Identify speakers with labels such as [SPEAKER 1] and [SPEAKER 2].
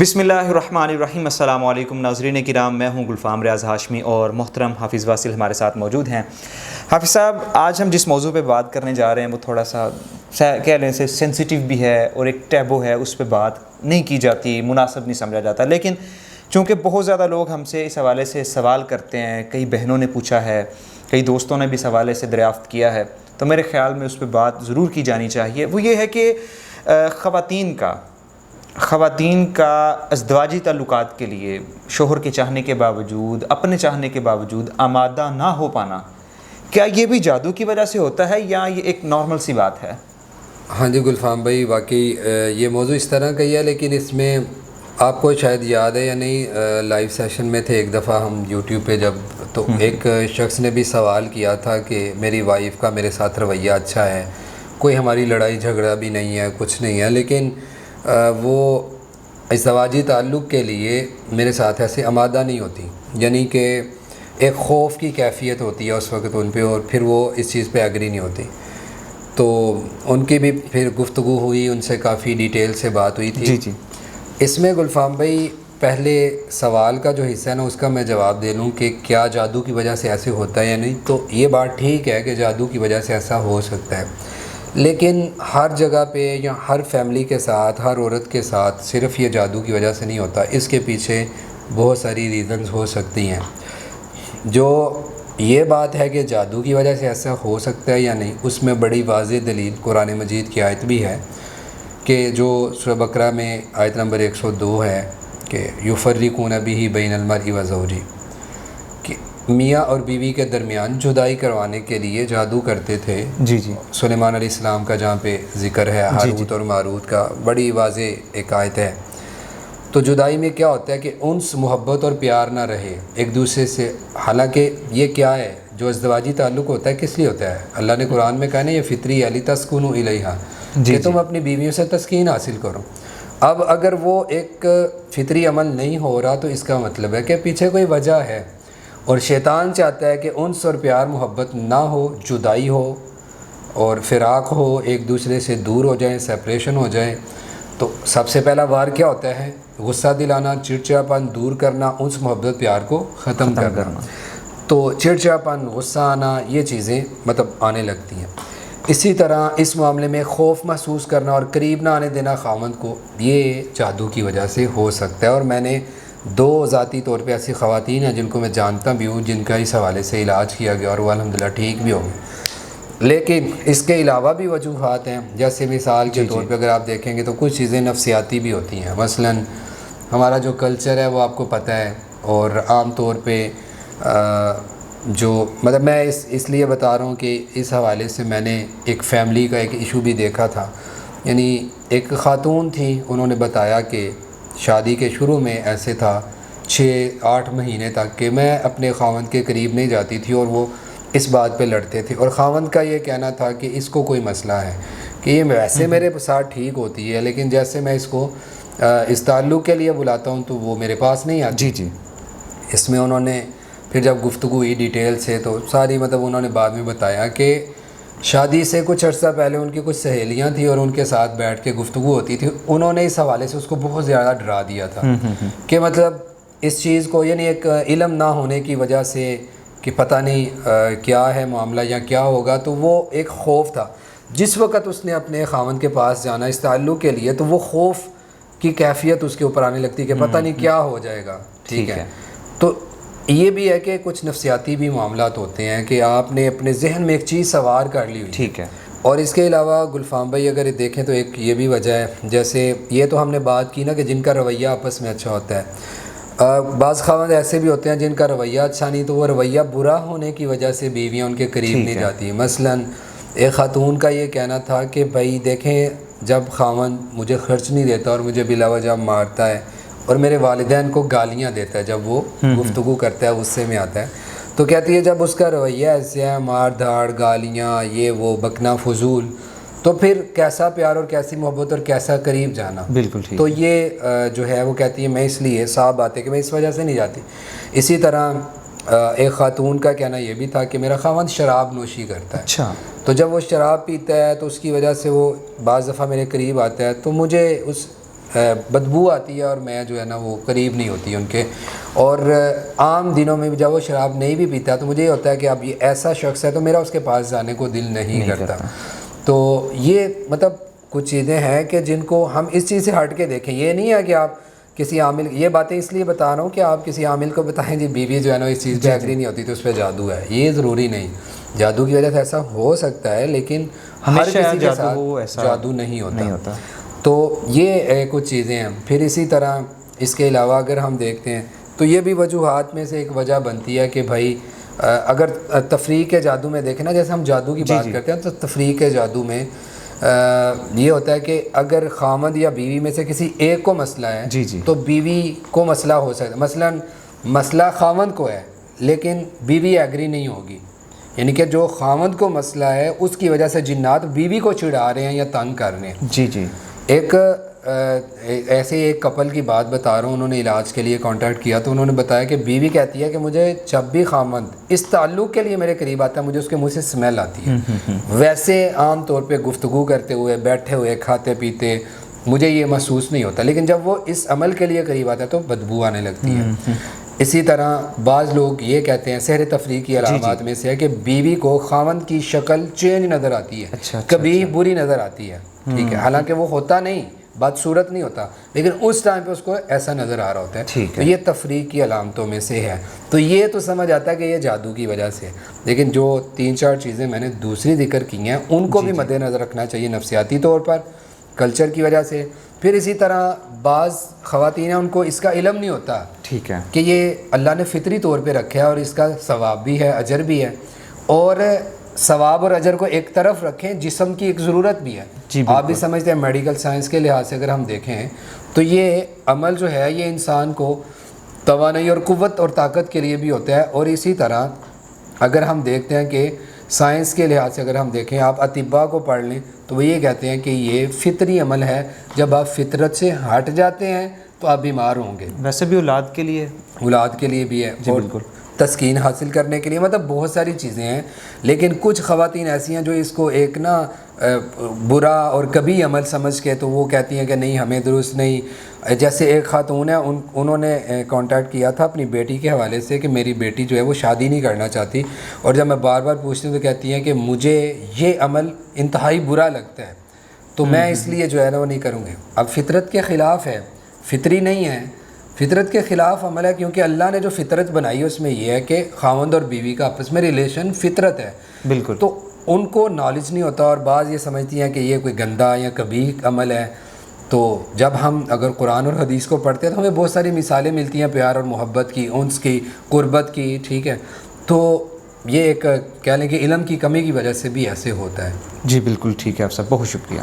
[SPEAKER 1] بسم اللہ الرحمن الرحیم۔ السلام علیکم ناظرین کرام، میں ہوں گلفام ریاض ہاشمی اور محترم حافظ واصل ہمارے ساتھ موجود ہیں۔ حافظ صاحب، آج ہم جس موضوع پہ بات کرنے جا رہے ہیں وہ تھوڑا سا کہہ لیں سے سینسیٹیو بھی ہے اور ایک ٹیبو ہے، اس پہ بات نہیں کی جاتی، مناسب نہیں سمجھا جاتا، لیکن چونکہ بہت زیادہ لوگ ہم سے اس حوالے سے سوال کرتے ہیں، کئی بہنوں نے پوچھا ہے، کئی دوستوں نے بھی اس حوالے سے دریافت کیا ہے، تو میرے خیال میں اس پہ بات ضرور کی جانی چاہیے۔ وہ یہ ہے کہ خواتین کا ازدواجی تعلقات کے لیے شوہر کے چاہنے کے باوجود، اپنے چاہنے کے باوجود آمادہ نہ ہو پانا، کیا یہ بھی جادو کی وجہ سے ہوتا ہے یا یہ ایک نارمل سی بات ہے؟
[SPEAKER 2] ہاں جی گلفام بھائی، واقعی یہ موضوع اس طرح کا ہی ہے، لیکن اس میں آپ کو شاید یاد ہے یا نہیں، لائیو سیشن میں تھے ایک دفعہ ہم یوٹیوب پہ جب، تو ایک شخص نے بھی سوال کیا تھا کہ میری وائف کا میرے ساتھ رویہ اچھا ہے، کوئی ہماری لڑائی جھگڑا بھی نہیں ہے، کچھ نہیں ہے، لیکن وہ ازدواجی تعلق کے لیے میرے ساتھ ایسے آمادہ نہیں ہوتی، یعنی کہ ایک خوف کی کیفیت ہوتی ہے اس وقت ان پہ، اور پھر وہ اس چیز پہ ایگری نہیں ہوتی۔ تو ان کی بھی پھر گفتگو ہوئی، ان سے کافی ڈیٹیل سے بات ہوئی تھی۔
[SPEAKER 1] جی
[SPEAKER 2] اس میں گلفام بھائی پہلے سوال کا جو حصہ ہے نا، اس کا میں جواب دے لوں کہ کیا جادو کی وجہ سے ایسے ہوتا ہے یا نہیں، تو یہ بات ٹھیک ہے کہ جادو کی وجہ سے ایسا ہو سکتا ہے، لیکن ہر جگہ پہ یا ہر فیملی کے ساتھ، ہر عورت کے ساتھ صرف یہ جادو کی وجہ سے نہیں ہوتا، اس کے پیچھے بہت ساری ریزنز ہو سکتی ہیں۔ جو یہ بات ہے کہ جادو کی وجہ سے ایسا ہو سکتا ہے یا نہیں، اس میں بڑی واضح دلیل قرآن مجید کی آیت بھی ہے کہ جو سورہ بقرہ میں آیت نمبر 102 ہے کہ یفرقون بہ بین المرء وزوجہ، کہ میاں اور بیوی کے درمیان جدائی کروانے کے لیے جادو کرتے تھے۔
[SPEAKER 1] جی
[SPEAKER 2] سلیمان علیہ السلام کا جہاں پہ ذکر ہے، ہاروت اور ماروت کا، بڑی واضح ایک آیت ہے۔ تو جدائی میں کیا ہوتا ہے کہ انس، محبت اور پیار نہ رہے ایک دوسرے سے، حالانکہ یہ کیا ہے، جو ازدواجی تعلق ہوتا ہے کس لیے ہوتا ہے؟ اللہ نے قرآن میں کہا نا یہ فطری ہے لتسکنوا الیہا، کہ تم اپنی بیویوں سے تسکین حاصل کرو۔ اب اگر وہ ایک فطری عمل نہیں ہو رہا تو اس کا مطلب ہے کہ پیچھے کوئی وجہ ہے، اور شیطان چاہتا ہے کہ انس اور پیار محبت نہ ہو، جدائی ہو اور فراق ہو، ایک دوسرے سے دور ہو جائیں، سیپریشن ہو جائیں۔ تو سب سے پہلا وار کیا ہوتا ہے؟ غصہ دلانا، چڑچڑاپن دور کرنا، انس محبت پیار کو ختم کرنا۔ تو چڑچڑاپن، غصہ آنا، یہ چیزیں مطلب آنے لگتی ہیں۔ اسی طرح اس معاملے میں خوف محسوس کرنا اور قریب نہ آنے دینا خاوند کو، یہ جادو کی وجہ سے ہو سکتا ہے۔ اور میں نے 2 ذاتی طور پہ ایسی خواتین ہیں جن کو میں جانتا بھی ہوں، جن کا اس حوالے سے علاج کیا گیا اور وہ الحمدللہ ٹھیک بھی ہو گئے۔ لیکن اس کے علاوہ بھی وجوہات ہیں، جیسے مثال کے طور پہ اگر آپ دیکھیں گے تو کچھ چیزیں نفسیاتی بھی ہوتی ہیں۔ مثلا ہمارا جو کلچر ہے وہ آپ کو پتہ ہے، اور عام طور پہ جو مطلب میں اس لیے بتا رہا ہوں کہ اس حوالے سے میں نے ایک فیملی کا ایک ایشو بھی دیکھا تھا، یعنی ایک خاتون تھی، انہوں نے بتایا کہ شادی کے شروع میں ایسے تھا 6-8 مہینے تک کہ میں اپنے خاوند کے قریب نہیں جاتی تھی، اور وہ اس بات پہ لڑتے تھے، اور خاوند کا یہ کہنا تھا کہ اس کو کوئی مسئلہ ہے، کہ یہ ویسے میرے ساتھ ٹھیک ہوتی ہے، لیکن جیسے میں اس کو اس تعلق کے لیے بلاتا ہوں تو وہ میرے پاس نہیں آتی۔
[SPEAKER 1] جی
[SPEAKER 2] اس میں انہوں نے پھر جب گفتگو ہوئی ڈیٹیل سے تو ساری مطلب انہوں نے بعد میں بتایا کہ شادی سے کچھ عرصہ پہلے ان کی کچھ سہیلیاں تھیں اور ان کے ساتھ بیٹھ کے گفتگو ہوتی تھی، انہوں نے اس حوالے سے اس کو بہت زیادہ ڈرا دیا تھا کہ مطلب اس چیز کو، یعنی ایک علم نہ ہونے کی وجہ سے کہ پتہ نہیں کیا ہے معاملہ یا کیا ہوگا، تو وہ ایک خوف تھا۔ جس وقت اس نے اپنے خاوند کے پاس جانا اس تعلق کے لیے تو وہ خوف کی کیفیت اس کے اوپر آنے لگتی کہ پتہ نہیں کیا ہو جائے گا۔ ٹھیک ہے، تو یہ بھی ہے کہ کچھ نفسیاتی بھی معاملات ہوتے ہیں کہ آپ نے اپنے ذہن میں ایک چیز سوار کر لی ہوئی۔
[SPEAKER 1] ٹھیک ہے،
[SPEAKER 2] اور اس کے علاوہ گلفام بھائی اگر دیکھیں تو ایک یہ بھی وجہ ہے، جیسے یہ تو ہم نے بات کی نا کہ جن کا رویہ آپس میں اچھا ہوتا ہے، بعض خاوند ایسے بھی ہوتے ہیں جن کا رویہ اچھا نہیں، تو وہ رویہ برا ہونے کی وجہ سے بیویاں ان کے قریب نہیں جاتی۔ مثلا ایک خاتون کا یہ کہنا تھا کہ بھائی دیکھیں، جب خاوند مجھے خرچ نہیں دیتا اور مجھے بلا وجہ مارتا ہے اور میرے والدین کو گالیاں دیتا ہے، جب وہ گفتگو کرتا ہے غصے میں آتا ہے، تو کہتی ہے جب اس کا رویہ ایسے ہے، مار دھاڑ، گالیاں، یہ وہ بکنا فضول، تو پھر کیسا پیار اور کیسی محبت اور کیسا قریب جانا۔
[SPEAKER 1] بالکل ٹھیک۔
[SPEAKER 2] تو یہ جو ہے وہ کہتی ہے میں اس لیے صاف بات ہے کہ میں اس وجہ سے نہیں جاتی۔ اسی طرح ایک خاتون کا کہنا یہ بھی تھا کہ میرا خاوند شراب نوشی کرتا ہے،
[SPEAKER 1] اچھا،
[SPEAKER 2] تو جب وہ شراب پیتا ہے تو اس کی وجہ سے وہ بعض دفعہ میرے قریب آتا ہے، تو مجھے اس بدبو آتی ہے اور میں جو ہے نا وہ قریب نہیں ہوتی ان کے. اور عام دنوں میں بھی جب وہ شراب نہیں بھی پیتا تو مجھے یہ ہوتا ہے کہ اب یہ ایسا شخص ہے تو میرا اس کے پاس جانے کو دل نہیں کرتا. تو یہ مطلب کچھ چیزیں ہیں کہ جن کو ہم اس چیز سے ہٹ کے دیکھیں. یہ نہیں ہے کہ آپ کسی عامل, یہ باتیں اس لیے بتا رہا ہوں کہ آپ کسی عامل کو بتائیں جی بیوی جو ہے نا اس چیز پہ ایگری نہیں ہوتی تو اس پہ جادو ہے. یہ ضروری نہیں, جادو کی وجہ سے ایسا ہو سکتا ہے لیکن ہر کسی کے ساتھ جادو نہیں ہوتا. تو یہ کچھ چیزیں ہیں. پھر اسی طرح اس کے علاوہ اگر ہم دیکھتے ہیں تو یہ بھی وجوہات میں سے ایک وجہ بنتی ہے کہ بھائی اگر تفریق کے جادو میں دیکھیں نا, جیسے ہم جادو کی بات کرتے ہیں تو تفریق کے جادو میں یہ ہوتا ہے کہ اگر خامد یا بیوی میں سے کسی ایک کو مسئلہ ہے تو بیوی کو مسئلہ ہو سکتا ہے. مثلا مسئلہ خامد کو ہے لیکن بیوی ایگری نہیں ہوگی, یعنی کہ جو خامد کو مسئلہ ہے اس کی وجہ سے جنات بیوی کو چڑھا رہے ہیں یا تنگ کر رہے ہیں. ایک ایسے ایک کپل کی بات بتا رہا ہوں, انہوں نے علاج کے لیے کانٹیکٹ کیا تو انہوں نے بتایا کہ بیوی کہتی ہے کہ مجھے جب بھی خامد اس تعلق کے لیے میرے قریب آتا ہے مجھے اس کے منہ سے اسمیل آتی ہے. ویسے عام طور پہ گفتگو کرتے ہوئے, بیٹھے ہوئے, کھاتے پیتے مجھے یہ محسوس نہیں ہوتا, لیکن جب وہ اس عمل کے لیے قریب آتا ہے تو بدبو آنے لگتی ہے. اسی طرح بعض لوگ یہ کہتے ہیں سحر تفریق کی علامات میں سے ہے کہ بیوی کو خاوند کی شکل چینج نظر آتی ہے, کبھی بری نظر آتی ہے, ٹھیک ہے, حالانکہ وہ ہوتا نہیں, بدصورت نہیں ہوتا, لیکن اس ٹائم پہ اس کو ایسا نظر آ رہا ہوتا ہے. تو یہ تفریق کی علامتوں میں سے ہے. تو یہ تو سمجھ آتا ہے کہ یہ جادو کی وجہ سے, لیکن جو 3-4 چیزیں میں نے دوسری ذکر کی ہیں ان کو بھی مد نظر رکھنا چاہیے نفسیاتی طور پر, کلچر کی وجہ سے. پھر اسی طرح بعض خواتین ہیں ان کو اس کا علم نہیں ہوتا, ٹھیک ہے, کہ یہ اللہ نے فطری طور پہ رکھا ہے اور اس کا ثواب بھی ہے, اجر بھی ہے. اور ثواب اور اجر کو ایک طرف رکھیں, جسم کی ایک ضرورت بھی ہے. آپ بھی سمجھتے ہیں میڈیکل سائنس کے لحاظ سے اگر ہم دیکھیں تو یہ عمل جو ہے یہ انسان کو توانائی اور قوت اور طاقت کے لیے بھی ہوتا ہے. اور اسی طرح اگر ہم دیکھتے ہیں کہ سائنس کے لحاظ سے اگر ہم دیکھیں, آپ اطباء کو پڑھ لیں تو وہ یہ کہتے ہیں کہ یہ فطری عمل ہے, جب آپ فطرت سے ہٹ جاتے ہیں تو آپ بیمار ہوں گے.
[SPEAKER 1] ویسے بھی اولاد کے لیے بھی ہے,
[SPEAKER 2] اور تسکین حاصل کرنے کے لیے, مطلب بہت ساری چیزیں ہیں. لیکن کچھ خواتین ایسی ہیں جو اس کو ایک نا برا اور کبھی عمل سمجھ کے تو وہ کہتی ہیں کہ نہیں ہمیں درست نہیں. جیسے ایک خاتون ہے, انہوں نے کانٹیکٹ کیا تھا اپنی بیٹی کے حوالے سے کہ میری بیٹی جو ہے وہ شادی نہیں کرنا چاہتی, اور جب میں بار بار پوچھتی ہوں تو کہتی ہیں کہ مجھے یہ عمل انتہائی برا لگتا ہے تو میں اس لیے جو ہے نا وہ نہیں کروں گی. اب فطرت کے خلاف ہے, فطری نہیں ہے, فطرت کے خلاف عمل ہے, کیونکہ اللہ نے جو فطرت بنائی ہے اس میں یہ ہے کہ خاوند اور بیوی کا آپس میں ریلیشن فطرت ہے. بالکل. تو ان کو نالج نہیں ہوتا اور بعض یہ سمجھتی ہیں کہ یہ کوئی گندا یا قبیح عمل ہے. تو جب ہم اگر قرآن اور حدیث کو پڑھتے ہیں تو ہمیں بہت ساری مثالیں ملتی ہیں پیار اور محبت کی, انس کی, قربت کی, ٹھیک ہے. تو یہ ایک کہہ لیں کہ علم کی کمی کی وجہ سے بھی ایسے ہوتا ہے.
[SPEAKER 1] جی بالکل ٹھیک ہے, آپ سب بہت شکریہ.